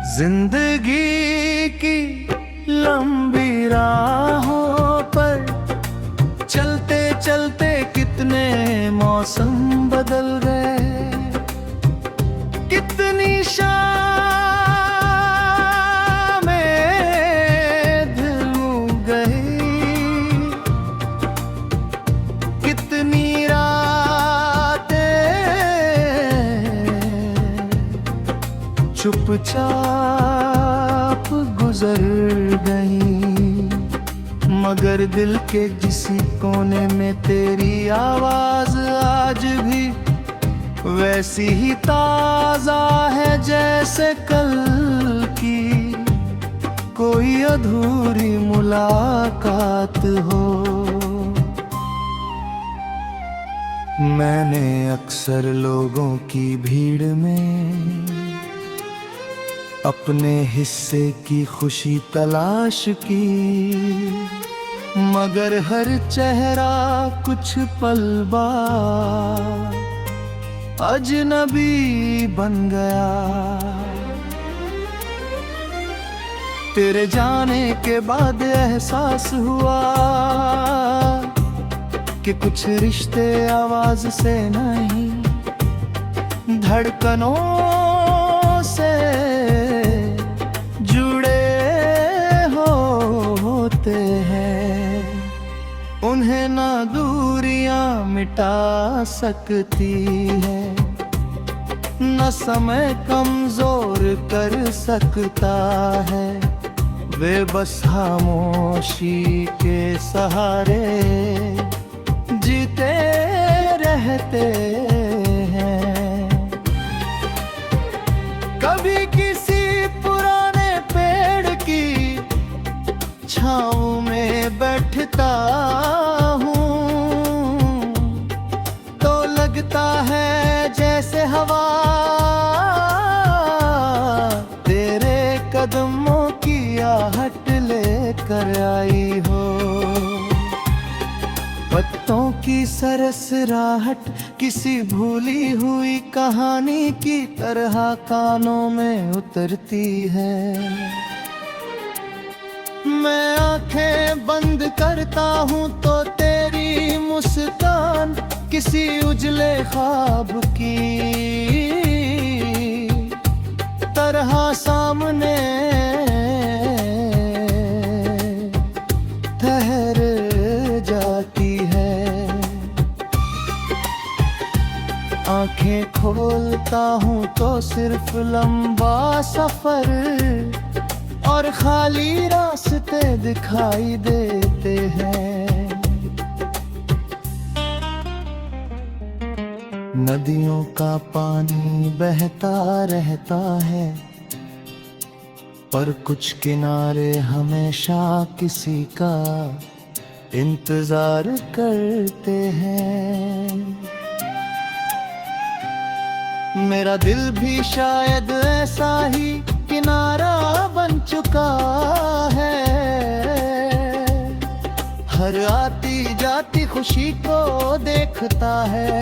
जिंदगी की लंबी राहों पर चलते चलते कितने मौसम बदल गए, कितनी शामें ढल गई, कितनी रातें चुपचाप गुजर गई, मगर दिल के किसी कोने में तेरी आवाज आज भी वैसी ही ताजा है जैसे कल की कोई अधूरी मुलाकात हो। मैंने अक्सर लोगों की भीड़ में अपने हिस्से की खुशी तलाश की, मगर हर चेहरा कुछ पल बाद अजनबी बन गया। तेरे जाने के बाद एहसास हुआ कि कुछ रिश्ते आवाज से नहीं धड़कनों से जुड़े होते हैं, उन्हें ना दूरियां मिटा सकती है, न समय कमजोर कर सकता है, वे बस खामोशी के सहारे जीते रहते हैं। कभी किसी पुराने पेड़ की छाँव में बैठता हूँ तो लगता है जैसे हवा तेरे कदमों की आहट लेकर आई हो। पत्तों की सरसराहट किसी भूली हुई कहानी की तरह कानों में उतरती है। मैं आंखें बंद करता हूँ तो तेरी मुस्कान किसी उजले ख्वाब की तरह सामने ठहर जाती है। आंखें खोलता हूँ तो सिर्फ लंबा सफर और खाली रास्ते दिखाई देते हैं। नदियों का पानी बहता रहता है पर कुछ किनारे हमेशा किसी का इंतजार करते हैं। मेरा दिल भी शायद ऐसा ही किनारा बन चुका है, हर आती जाती खुशी को देखता है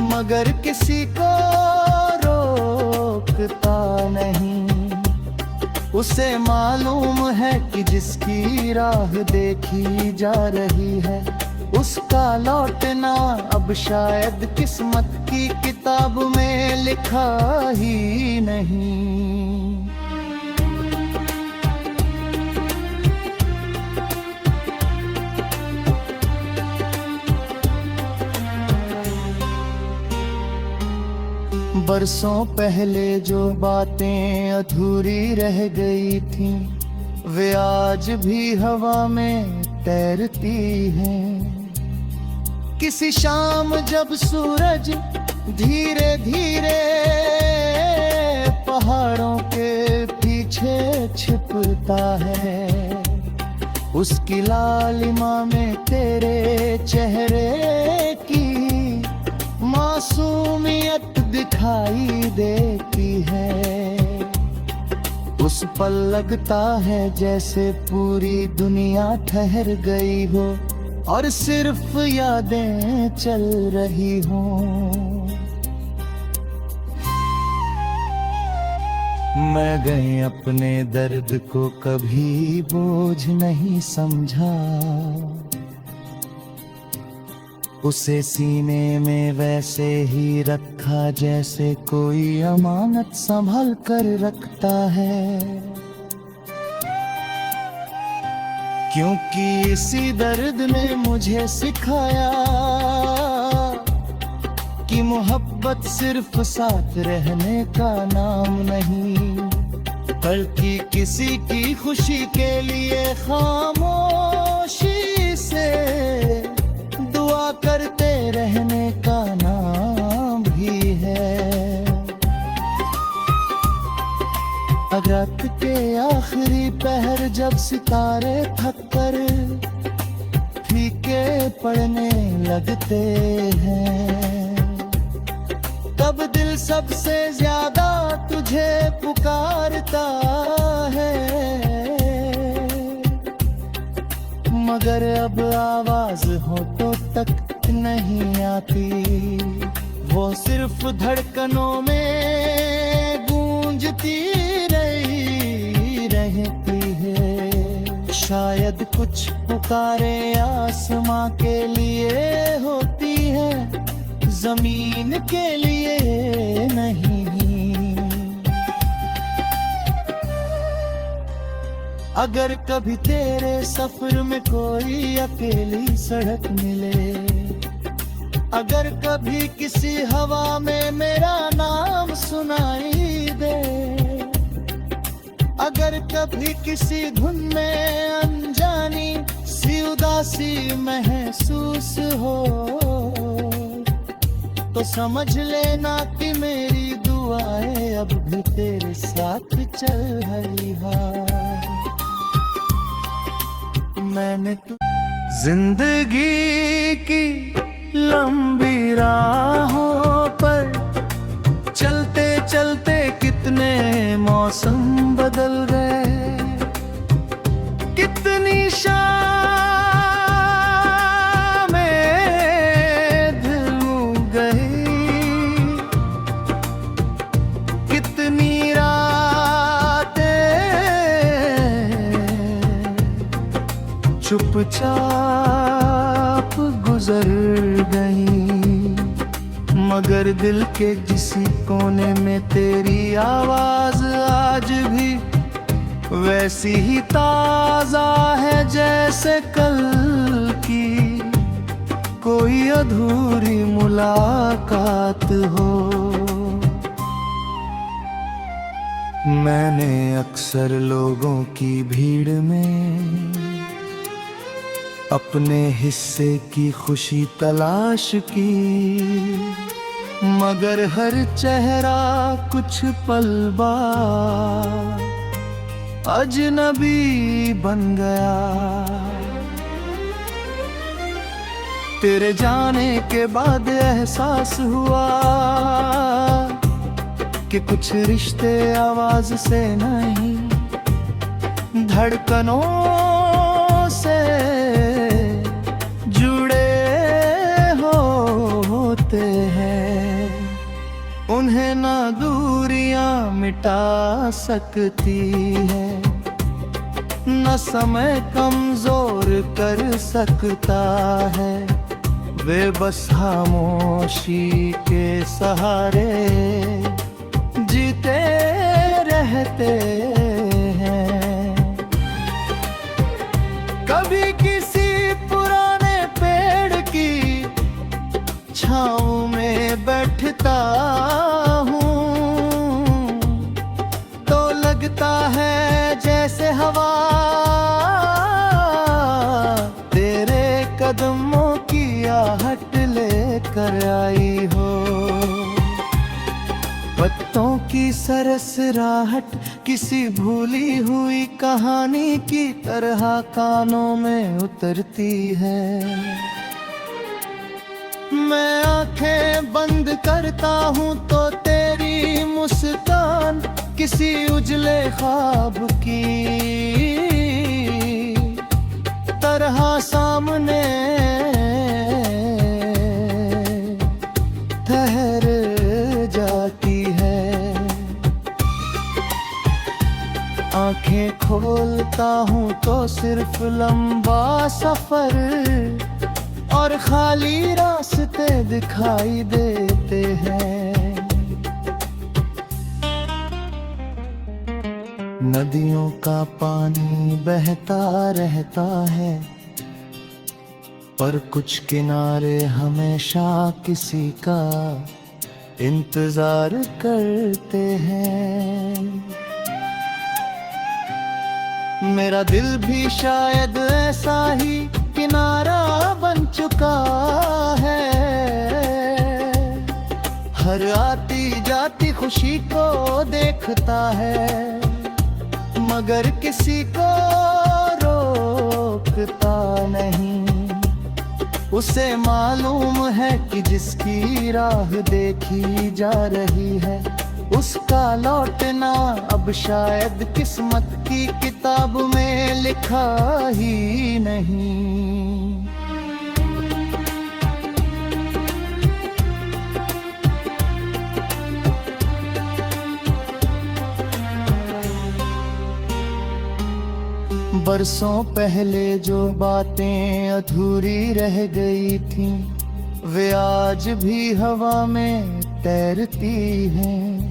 मगर किसी को रोकता नहीं। उसे मालूम है कि जिसकी राह देखी जा रही है उसका लौटना अब शायद किस्मत की किताब में लिखा ही नहीं। बरसों पहले जो बातें अधूरी रह गई थीं वे आज भी हवा में तैरती हैं। किसी शाम जब सूरज धीरे धीरे पहाड़ों के पीछे छिपता है उसकी लालिमा में तेरे चेहरे की मासूमियत दिखाई देती है। उस पल लगता है जैसे पूरी दुनिया ठहर गई हो और सिर्फ यादें चल रही हों। मैं गए अपने दर्द को कभी बोझ नहीं समझा, उसे सीने में वैसे ही रखा जैसे कोई अमानत संभल कर रखता है। क्योंकि इसी दर्द ने मुझे सिखाया कि मोहब्बत सिर्फ साथ रहने का नाम नहीं, बल्कि किसी की खुशी के लिए खामोशी से दुआ करते रहने का नाम भी है। रात के आखिरी पहर जब सितारे थक कर फीके पड़ने लगते हैं, तब दिल सबसे ज्यादा तुझे पुकारता है। मगर अब आवाज होठों तक नहीं आती, वो सिर्फ धड़कनों में गूंजती रहती है। शायद कुछ पुकारे आसमां के लिए होती है, जमीन के लिए नहीं। अगर कभी तेरे सफर में कोई अकेली सड़क मिले, अगर कभी किसी हवा में मेरा नाम सुनाई दे, अगर कभी किसी धुन में अनजानी सी उदासी महसूस हो, तो समझ लेना कि मेरी दुआएं अब भी तेरे साथ चल रही है। मैंने तो जिंदगी की लंबी राहों पर चलते चलते कितने मौसम बदल गए, कितनी चुपचाप गुजर गई, मगर दिल के किसी कोने में तेरी आवाज आज भी वैसी ही ताजा है जैसे कल की कोई अधूरी मुलाकात हो। मैंने अक्सर लोगों की भीड़ में अपने हिस्से की खुशी तलाश की, मगर हर चेहरा कुछ पल बाद अजनबी बन गया। तेरे जाने के बाद एहसास हुआ कि कुछ रिश्ते आवाज से नहीं धड़कनों से हैं, उन्हें ना दूरियां मिटा सकती है, न समय कमजोर कर सकता है। वे बस खामोशी के सहारे जीते रहते हैं। कभी किसी पुराने पेड़ की छाँव में बैठता हूँ तो लगता है जैसे हवा तेरे कदमों की आहट लेकर आई हो। पत्तों की सरसराहट किसी भूली हुई कहानी की तरह कानों में उतरती है। मैं आंखें बंद करता हूँ तो तेरी मुस्कान किसी उजले ख्वाब की तरह सामने ठहर जाती है। आंखें खोलता हूँ तो सिर्फ लंबा सफर और खाली रास्ते दिखाई देते हैं। नदियों का पानी बहता रहता है, पर कुछ किनारे हमेशा किसी का इंतजार करते हैं। मेरा दिल भी शायद ऐसा ही किनारा बन चुका है, हर आती जाती खुशी को देखता है, मगर किसी को रोकता नहीं। उसे मालूम है कि जिसकी राह देखी जा रही है, उसका लौटना अब शायद किस्मत की किताब में लिखा ही नहीं। बरसों पहले जो बातें अधूरी रह गई थी, वे आज भी हवा में तैरती हैं।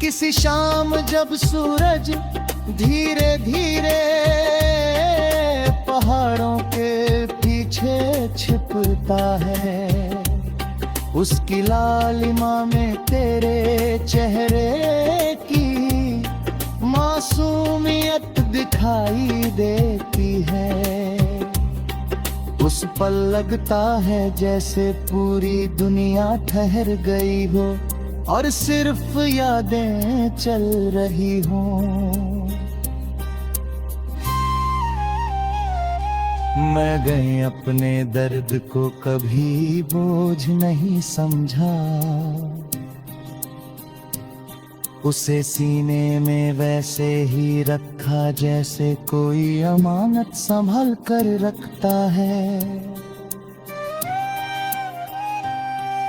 किसी शाम जब सूरज धीरे धीरे पहाड़ों के पीछे छिपता है, उसकी लालिमा में तेरे चेहरे की मासूमियत दिखाई देती है। उस पल लगता है जैसे पूरी दुनिया ठहर गई हो और सिर्फ यादें चल रही हों। मैं गए अपने दर्द को कभी बोझ नहीं समझा, उसे सीने में वैसे ही रखा जैसे कोई अमानत संभाल कर रखता है।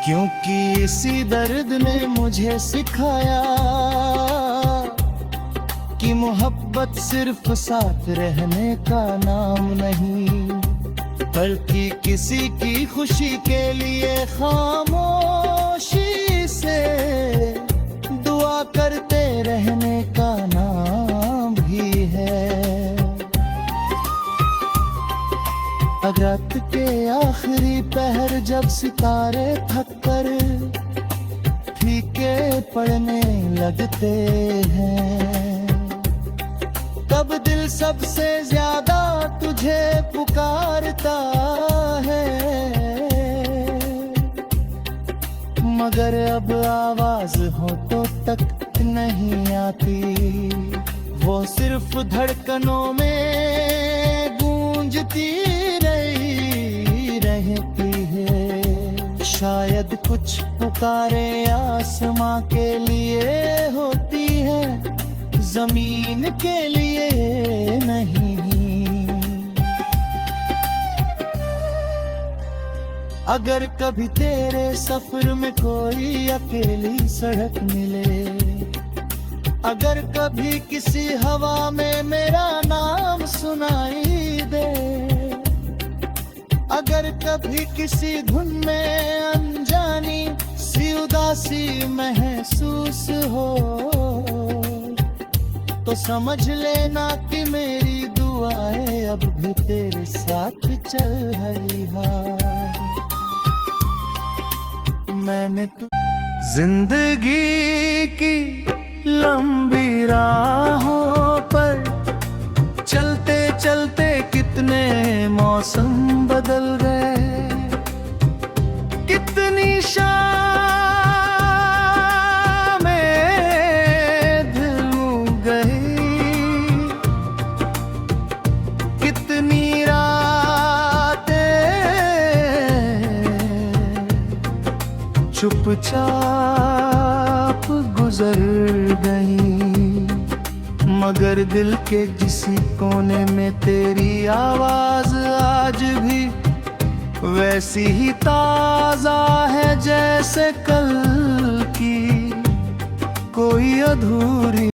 क्योंकि इसी दर्द ने मुझे सिखाया कि मोहब्बत सिर्फ साथ रहने का नाम नहीं, बल्कि किसी की खुशी के लिए खामोशी से दुआ करते रहने का नाम भी है। रात के आखिरी पहर जब सितारे थक कर फीके पड़ने लगते हैं, तब दिल सबसे ज्यादा तुझे पुकारता है। मगर अब आवाज होठों तक नहीं आती, वो सिर्फ धड़कनों में गूंजती रहती है। शायद कुछ पुकारे आसमां के लिए होती है, जमीन के लिए नहीं। अगर कभी तेरे सफर में कोई अकेली सड़क मिले, अगर कभी किसी हवा में मेरा नाम सुनाई दे, अगर कभी किसी धुन में अनजानी सी उदासी महसूस हो, तो समझ लेना कि मेरी दुआएं अब भी तेरे साथ चल रही हैं। मैंने तो जिंदगी की लंबी राहों पर चलते चलते कितने मौसम बदल गए, कितनी शामें धुल गई, कितनी रातें चुपचाप गुजर गई। मगर दिल के किसी कोने में तेरी आवाज आज भी वैसी ही ताजा है जैसे कल की कोई अधूरी